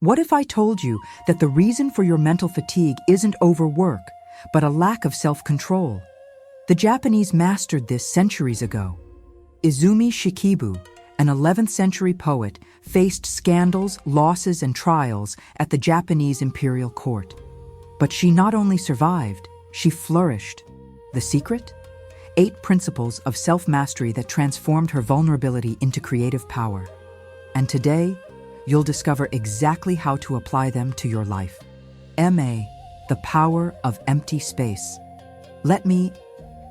What if I told you that the reason for your mental fatigue isn't overwork, but a lack of self-control? The Japanese mastered this centuries ago. Izumi Shikibu, an 11th century poet, faced scandals, losses, and trials at the Japanese imperial court. But she not only survived, she flourished. The secret? 8 principles of self-mastery that transformed her vulnerability into creative power. And today, you'll discover exactly how to apply them to your life. The power of empty space. Let me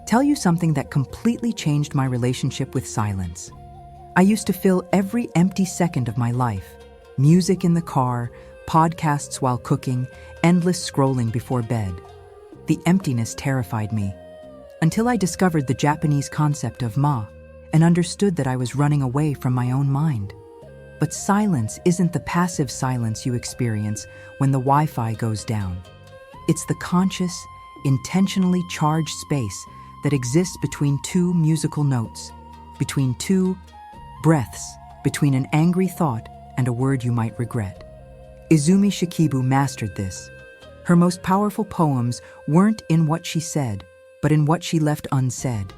tell you something that completely changed my relationship with silence. I used to fill every empty second of my life. Music in the car, podcasts while cooking, endless scrolling before bed. The emptiness terrified me, until I discovered the Japanese concept of ma and understood that I was running away from my own mind. But silence isn't the passive silence you experience when the Wi-Fi goes down. It's the conscious, intentionally charged space that exists between 2 musical notes, between 2 breaths, between an angry thought and a word you might regret. Izumi Shikibu mastered this. Her most powerful poems weren't in what she said, but in what she left unsaid.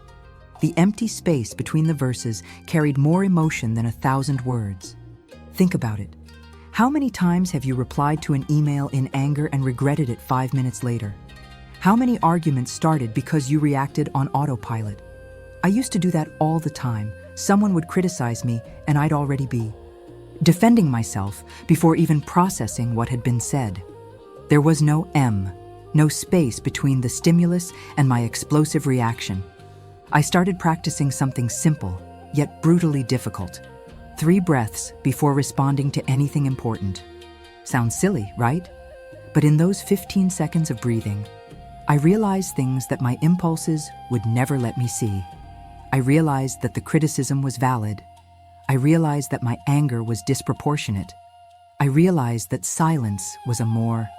The empty space between the verses carried more emotion than 1,000 words. Think about it. How many times have you replied to an email in anger and regretted it 5 minutes later? How many arguments started because you reacted on autopilot? I used to do that all the time. Someone would criticize me and I'd already be defending myself before even processing what had been said. There was no no space between the stimulus and my explosive reaction. I started practicing something simple, yet brutally difficult. 3 breaths before responding to anything important. Sounds silly, right? But in those 15 seconds of breathing, I realized things that my impulses would never let me see. I realized that the criticism was valid. I realized that my anger was disproportionate. I realized that silence was a more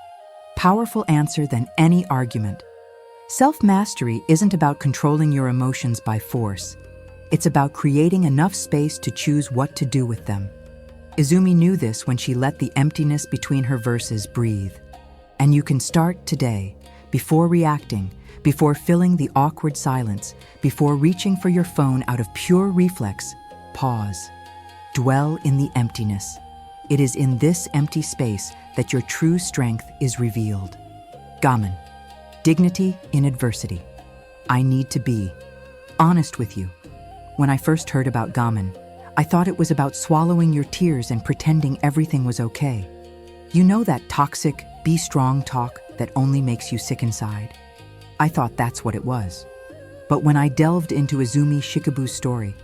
powerful answer than any argument. Self-mastery isn't about controlling your emotions by force. It's about creating enough space to choose what to do with them. Izumi knew this when she let the emptiness between her verses breathe. And you can start today, before reacting, before filling the awkward silence, before reaching for your phone out of pure reflex. Pause. Dwell in the emptiness. It is in this empty space that your true strength is revealed. Gaman. Dignity in adversity. I need to be honest with you. When I first heard about gaman, I thought it was about swallowing your tears and pretending everything was okay. You know that toxic, be strong talk that only makes you sick inside? I thought that's what it was. But when I delved into Izumi Shikibu's story,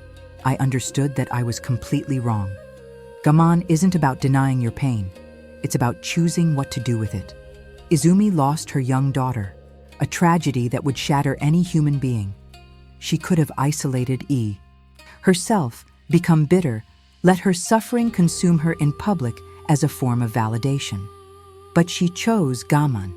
I understood that I was completely wrong. Gaman isn't about denying your pain. It's about choosing what to do with it. Izumi lost her young daughter, a tragedy that would shatter any human being. She could have isolated herself, become bitter, let her suffering consume her in public as a form of validation. But she chose gaman.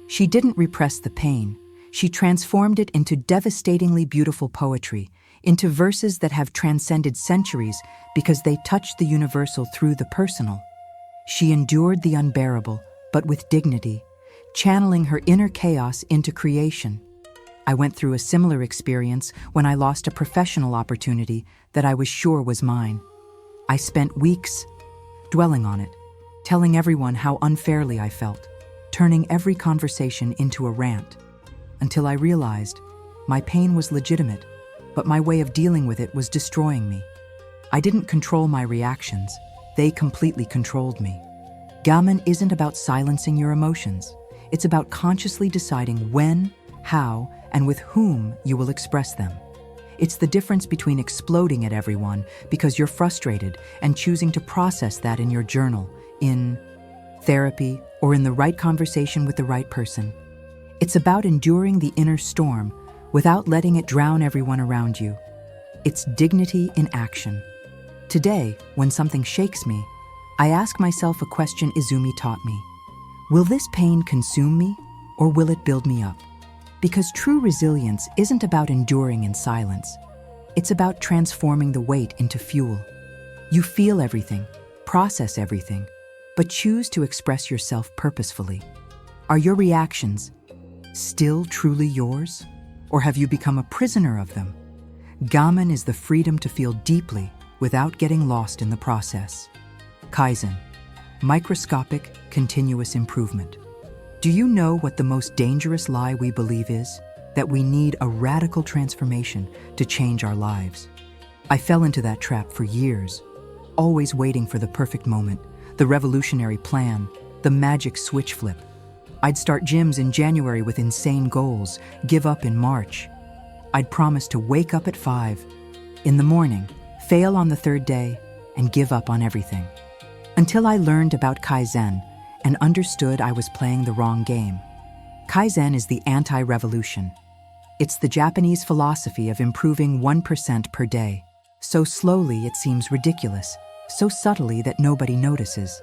She didn't repress the pain. She transformed it into devastatingly beautiful poetry, into verses that have transcended centuries because they touched the universal through the personal. She endured the unbearable, but with dignity, channeling her inner chaos into creation. I went through a similar experience when I lost a professional opportunity that I was sure was mine. I spent weeks dwelling on it, telling everyone how unfairly I felt, turning every conversation into a rant, until I realized my pain was legitimate, but my way of dealing with it was destroying me. I didn't control my reactions. They completely controlled me. Gaman isn't about silencing your emotions. It's about consciously deciding when, how, and with whom you will express them. It's the difference between exploding at everyone because you're frustrated and choosing to process that in your journal, in therapy, or in the right conversation with the right person. It's about enduring the inner storm without letting it drown everyone around you. It's dignity in action. Today, when something shakes me, I ask myself a question Izumi taught me. Will this pain consume me, or will it build me up? Because true resilience isn't about enduring in silence. It's about transforming the weight into fuel. You feel everything, process everything, but choose to express yourself purposefully. Are your reactions still truly yours, or have you become a prisoner of them? Gamen is the freedom to feel deeply without getting lost in the process. Kaizen, microscopic, continuous improvement. Do you know what the most dangerous lie we believe is? That we need a radical transformation to change our lives. I fell into that trap for years, always waiting for the perfect moment, the revolutionary plan, the magic switch flip. I'd start gyms in January with insane goals, give up in March. I'd promise to wake up at 5 in the morning, fail on the third day, and give up on everything. Until I learned about Kaizen and understood I was playing the wrong game. Kaizen is the anti-revolution. It's the Japanese philosophy of improving 1% per day. So slowly it seems ridiculous, so subtly that nobody notices.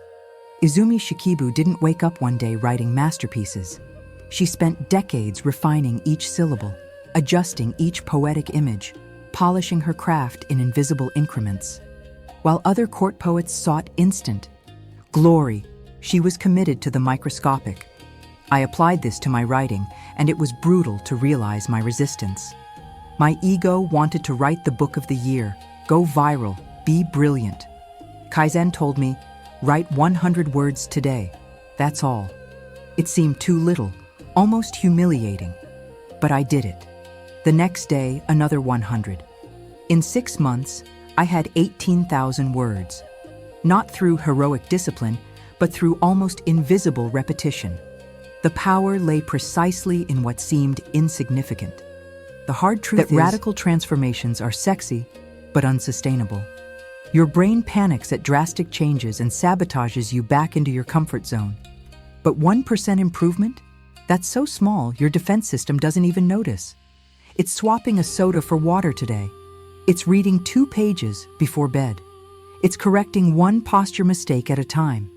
Izumi Shikibu didn't wake up one day writing masterpieces. She spent decades refining each syllable, adjusting each poetic image, polishing her craft in invisible increments. While other court poets sought instant glory, she was committed to the microscopic. I applied this to my writing, and it was brutal to realize my resistance. My ego wanted to write the book of the year, go viral, be brilliant. Kaizen told me, write 100 words today. That's all. It seemed too little, almost humiliating. But I did it. The next day, another 100. In 6 months, I had 18,000 words. Not through heroic discipline, but through almost invisible repetition. The power lay precisely in what seemed insignificant. The hard truth is that radical transformations are sexy, but unsustainable. Your brain panics at drastic changes and sabotages you back into your comfort zone. But 1% improvement? That's so small, your defense system doesn't even notice. It's swapping a soda for water today. It's reading 2 pages before bed. It's correcting one posture mistake at a time.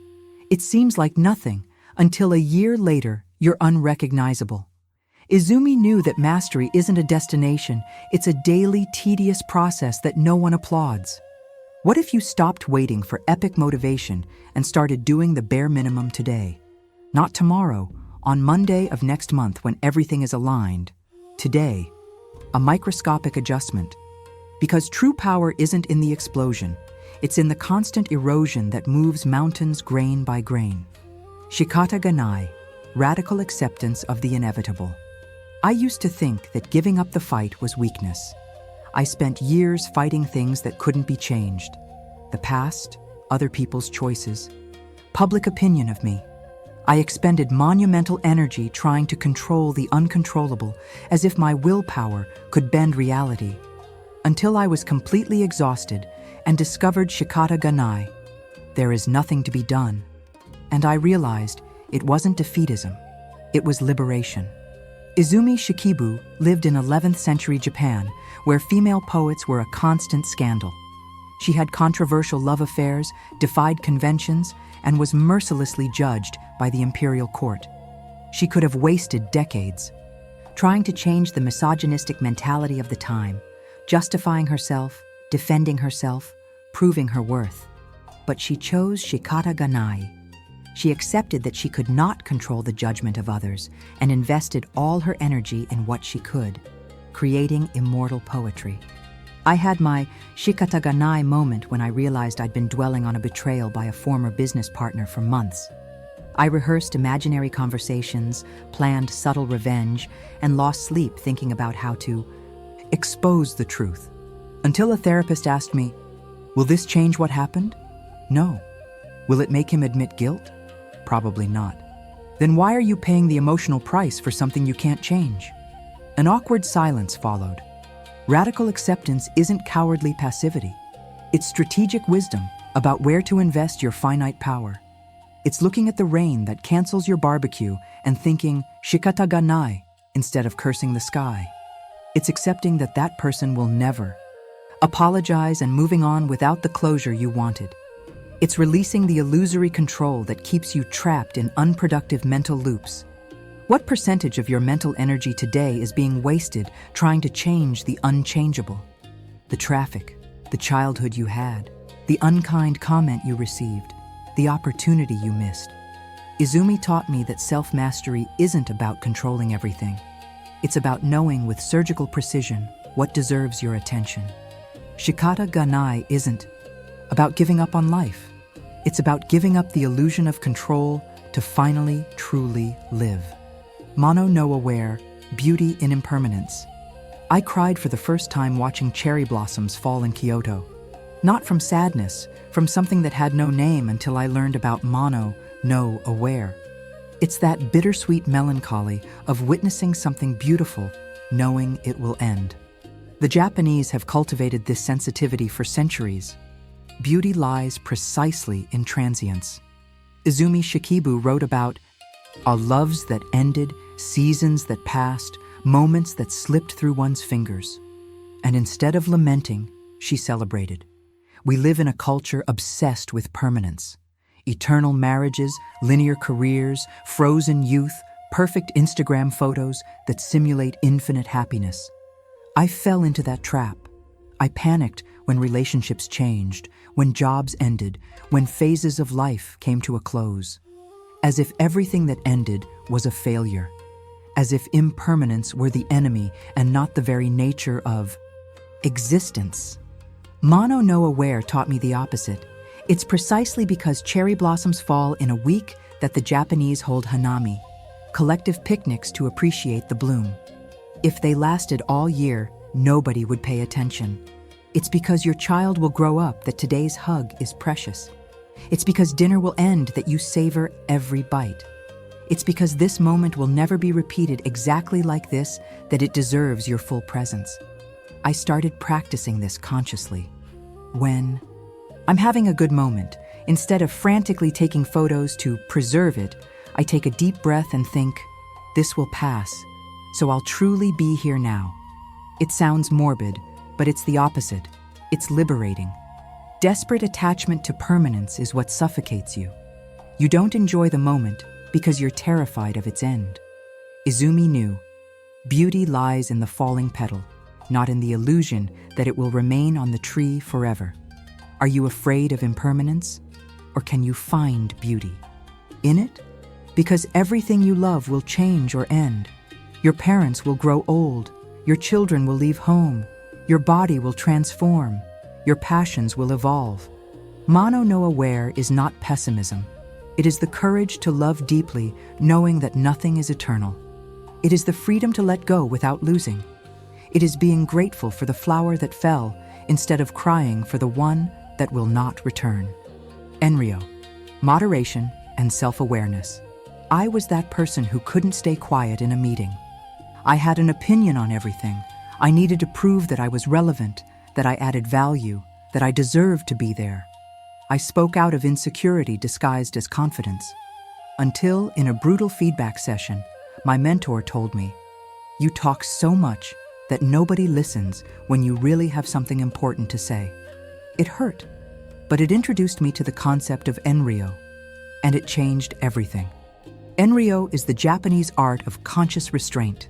It seems like nothing, until a year later, you're unrecognizable. Izumi knew that mastery isn't a destination, it's a daily, tedious process that no one applauds. What if you stopped waiting for epic motivation and started doing the bare minimum today? Not tomorrow, on Monday of next month when everything is aligned. Today, a microscopic adjustment. Because true power isn't in the explosion, it's in the constant erosion that moves mountains grain by grain. Shikata Ganai, radical acceptance of the inevitable. I used to think that giving up the fight was weakness. I spent years fighting things that couldn't be changed. The past, other people's choices, public opinion of me. I expended monumental energy trying to control the uncontrollable, as if my willpower could bend reality. Until I was completely exhausted and discovered Shikata Ganai. There is nothing to be done. And I realized it wasn't defeatism, it was liberation. Izumi Shikibu lived in 11th century Japan, where female poets were a constant scandal. She had controversial love affairs, defied conventions, and was mercilessly judged by the imperial court. She could have wasted decades trying to change the misogynistic mentality of the time, justifying herself, defending herself, proving her worth. But she chose Shikata Ganai. She accepted that she could not control the judgment of others and invested all her energy in what she could, creating immortal poetry. I had my Shikata Ganai moment when I realized I'd been dwelling on a betrayal by a former business partner for months. I rehearsed imaginary conversations, planned subtle revenge, and lost sleep thinking about how to expose the truth. Until a therapist asked me, "Will this change what happened?" No. Will it make him admit guilt? Probably not. Then why are you paying the emotional price for something you can't change? An awkward silence followed. Radical acceptance isn't cowardly passivity. It's strategic wisdom about where to invest your finite power. It's looking at the rain that cancels your barbecue and thinking Shikata Ganai instead of cursing the sky. It's accepting that that person will never apologize and moving on without the closure you wanted. It's releasing the illusory control that keeps you trapped in unproductive mental loops. What percentage of your mental energy today is being wasted trying to change the unchangeable? The traffic, the childhood you had, the unkind comment you received, the opportunity you missed. Izumi taught me that self-mastery isn't about controlling everything. It's about knowing with surgical precision what deserves your attention. Shikata Ganai isn't about giving up on life. It's about giving up the illusion of control to finally, truly live. Mono no aware, beauty in impermanence. I cried for the first time watching cherry blossoms fall in Kyoto. Not from sadness, from something that had no name until I learned about mono no aware. It's that bittersweet melancholy of witnessing something beautiful, knowing it will end. The Japanese have cultivated this sensitivity for centuries. Beauty lies precisely in transience. Izumi Shikibu wrote about loves that ended, seasons that passed, moments that slipped through one's fingers. And instead of lamenting, she celebrated. We live in a culture obsessed with permanence. Eternal marriages, linear careers, frozen youth, perfect Instagram photos that simulate infinite happiness. I fell into that trap. I panicked when relationships changed, when jobs ended, when phases of life came to a close. As if everything that ended was a failure. As if impermanence were the enemy and not the very nature of existence. Mono no aware taught me the opposite. It's precisely because cherry blossoms fall in a week that the Japanese hold hanami, collective picnics to appreciate the bloom. If they lasted all year, nobody would pay attention. It's because your child will grow up that today's hug is precious. It's because dinner will end that you savor every bite. It's because this moment will never be repeated exactly like this that it deserves your full presence. I started practicing this consciously. When I'm having a good moment, instead of frantically taking photos to preserve it, I take a deep breath and think, this will pass, so I'll truly be here now. It sounds morbid, but it's the opposite. It's liberating. Desperate attachment to permanence is what suffocates you. You don't enjoy the moment because you're terrified of its end. Izumi knew, beauty lies in the falling petal, not in the illusion that it will remain on the tree forever. Are you afraid of impermanence? Or can you find beauty in it? Because everything you love will change or end. Your parents will grow old. Your children will leave home. Your body will transform. Your passions will evolve. Mono no aware is not pessimism. It is the courage to love deeply, knowing that nothing is eternal. It is the freedom to let go without losing. It is being grateful for the flower that fell instead of crying for the one that will not return. Enryo, moderation and self-awareness. I was that person who couldn't stay quiet in a meeting. I had an opinion on everything. I needed to prove that I was relevant, that I added value, that I deserved to be there. I spoke out of insecurity disguised as confidence. Until, in a brutal feedback session, my mentor told me, "You talk so much that nobody listens when you really have something important to say." It hurt, but it introduced me to the concept of Enryo, and it changed everything. Enryo is the Japanese art of conscious restraint.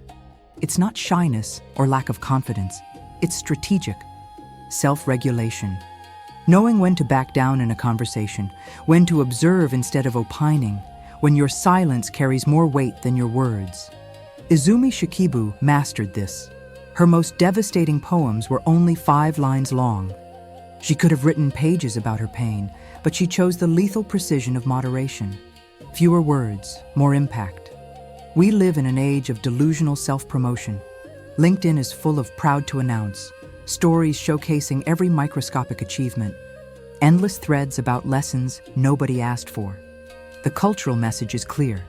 It's not shyness or lack of confidence. It's strategic. Self-regulation. Knowing when to back down in a conversation, when to observe instead of opining, when your silence carries more weight than your words. Izumi Shikibu mastered this. Her most devastating poems were only 5 lines long. She could have written pages about her pain, but she chose the lethal precision of moderation. Fewer words, more impact. We live in an age of delusional self-promotion. LinkedIn is full of proud to announce, stories showcasing every microscopic achievement, endless threads about lessons nobody asked for. The cultural message is clear.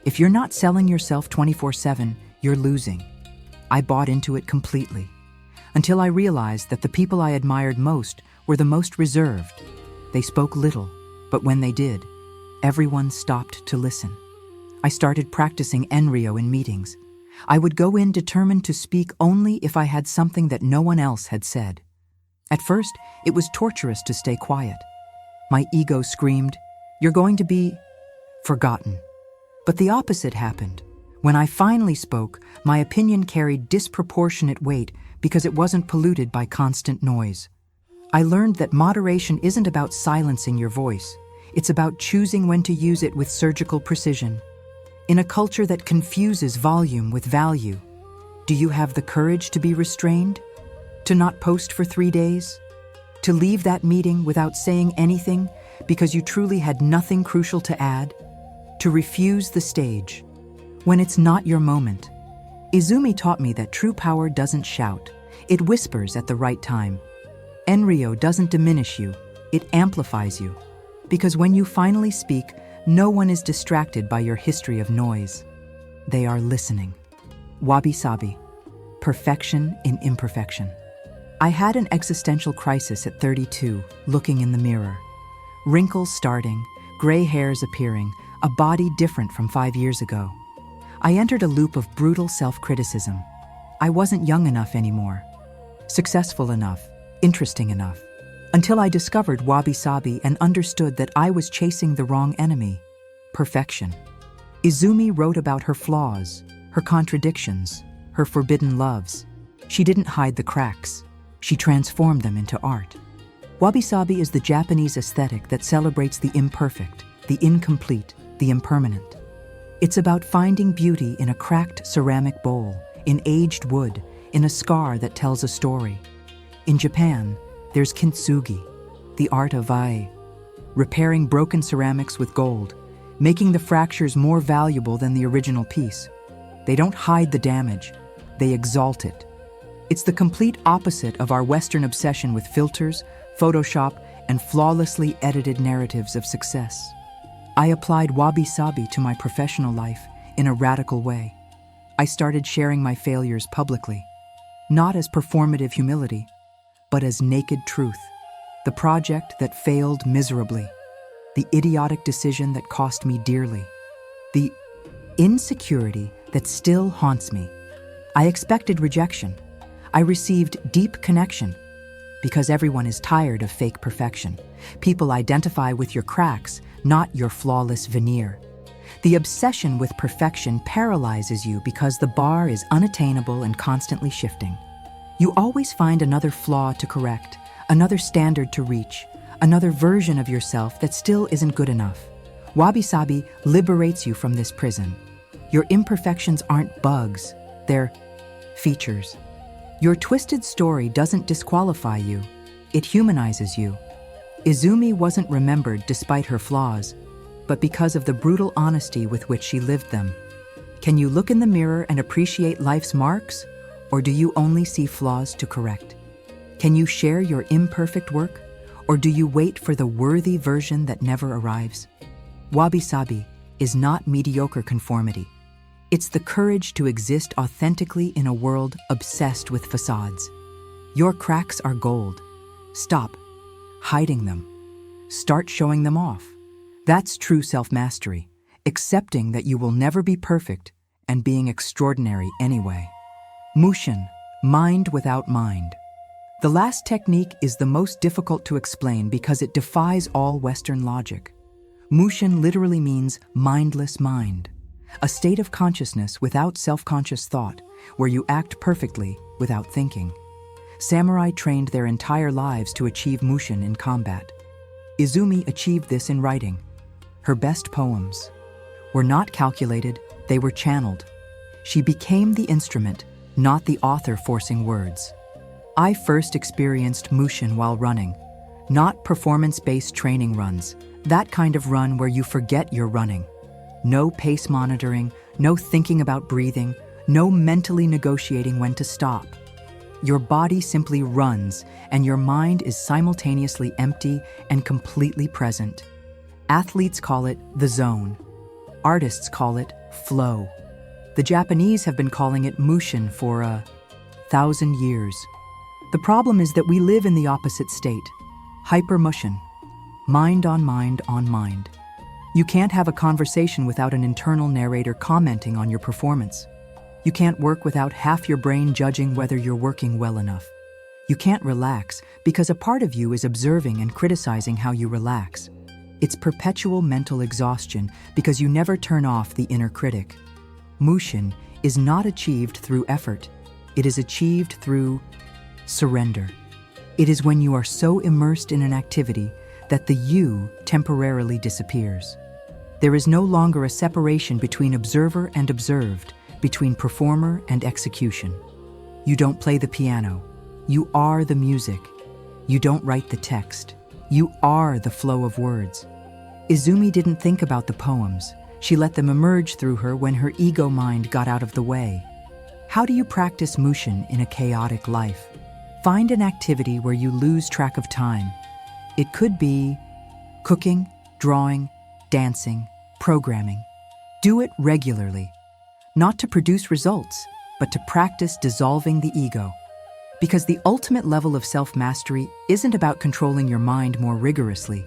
If you're not selling yourself 24/7, you're losing. I bought into it completely, until I realized that the people I admired most were the most reserved. They spoke little, but when they did, everyone stopped to listen. I started practicing Enryo in meetings. I would go in determined to speak only if I had something that no one else had said. At first, it was torturous to stay quiet. My ego screamed, "You're going to be forgotten." But the opposite happened. When I finally spoke, my opinion carried disproportionate weight because it wasn't polluted by constant noise. I learned that moderation isn't about silencing your voice. It's about choosing when to use it with surgical precision. In a culture that confuses volume with value, do you have the courage to be restrained? To not post for 3 days? To leave that meeting without saying anything because you truly had nothing crucial to add? To refuse the stage when it's not your moment? Izumi taught me that true power doesn't shout, it whispers at the right time. Enryo doesn't diminish you, it amplifies you. Because when you finally speak, no one is distracted by your history of noise. They are listening. Wabi-sabi, perfection in imperfection. I had an existential crisis at 32, looking in the mirror. Wrinkles starting, gray hairs appearing, a body different from 5 years ago. I entered a loop of brutal self-criticism. I wasn't young enough anymore, successful enough, interesting enough, until I discovered wabi-sabi and understood that I was chasing the wrong enemy, perfection. Izumi wrote about her flaws, her contradictions, her forbidden loves. She didn't hide the cracks. She transformed them into art. Wabi-sabi is the Japanese aesthetic that celebrates the imperfect, the incomplete, the impermanent. It's about finding beauty in a cracked ceramic bowl, in aged wood, in a scar that tells a story. In Japan, there's kintsugi, the art of repairing broken ceramics with gold, making the fractures more valuable than the original piece. They don't hide the damage, they exalt it. It's the complete opposite of our Western obsession with filters, Photoshop, and flawlessly edited narratives of success. I applied wabi-sabi to my professional life in a radical way. I started sharing my failures publicly, not as performative humility, but as naked truth. The project that failed miserably, the idiotic decision that cost me dearly, the insecurity that still haunts me. I expected rejection. I received deep connection, because everyone is tired of fake perfection. People identify with your cracks, not your flawless veneer. The obsession with perfection paralyzes you because the bar is unattainable and constantly shifting. You always find another flaw to correct, another standard to reach, another version of yourself that still isn't good enough. Wabi-sabi liberates you from this prison. Your imperfections aren't bugs, they're features. Your twisted story doesn't disqualify you, it humanizes you. Izumi wasn't remembered despite her flaws, but because of the brutal honesty with which she lived them. Can you look in the mirror and appreciate life's marks, or do you only see flaws to correct? Can you share your imperfect work, or do you wait for the worthy version that never arrives? Wabi-sabi is not mediocre conformity. It's the courage to exist authentically in a world obsessed with facades. Your cracks are gold. Stop hiding them. Start showing them off. That's true self-mastery, accepting that you will never be perfect and being extraordinary anyway. Mushin, mind without mind. The last technique is the most difficult to explain because it defies all Western logic. Mushin literally means mindless mind, a state of consciousness without self-conscious thought, where you act perfectly without thinking. Samurai trained their entire lives to achieve mushin in combat. Izumi achieved this in writing. Her best poems were not calculated, they were channeled. She became the instrument, not the author forcing words. I first experienced mushin while running, not performance-based training runs, that kind of run where you forget you're running. No pace monitoring, no thinking about breathing, no mentally negotiating when to stop. Your body simply runs, and your mind is simultaneously empty and completely present. Athletes call it the zone. Artists call it flow. The Japanese have been calling it mushin for 1,000 years. The problem is that we live in the opposite state, hyper-mushin, mind on mind on mind. You can't have a conversation without an internal narrator commenting on your performance. You can't work without half your brain judging whether you're working well enough. You can't relax because a part of you is observing and criticizing how you relax. It's perpetual mental exhaustion because you never turn off the inner critic. Mushin is not achieved through effort. It is achieved through surrender. It is when you are so immersed in an activity that the you temporarily disappears. There is no longer a separation between observer and observed, between performer and execution. You don't play the piano. You are the music. You don't write the text. You are the flow of words. Izumi didn't think about the poems. She let them emerge through her when her ego mind got out of the way. How do you practice mushin in a chaotic life? Find an activity where you lose track of time. It could be cooking, drawing, dancing, programming. Do it regularly, not to produce results, but to practice dissolving the ego. Because the ultimate level of self-mastery isn't about controlling your mind more rigorously.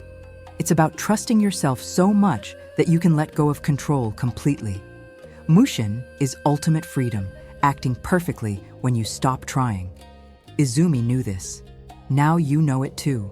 It's about trusting yourself so much that you can let go of control completely. Mushin is ultimate freedom, acting perfectly when you stop trying. Izumi knew this. Now you know it too.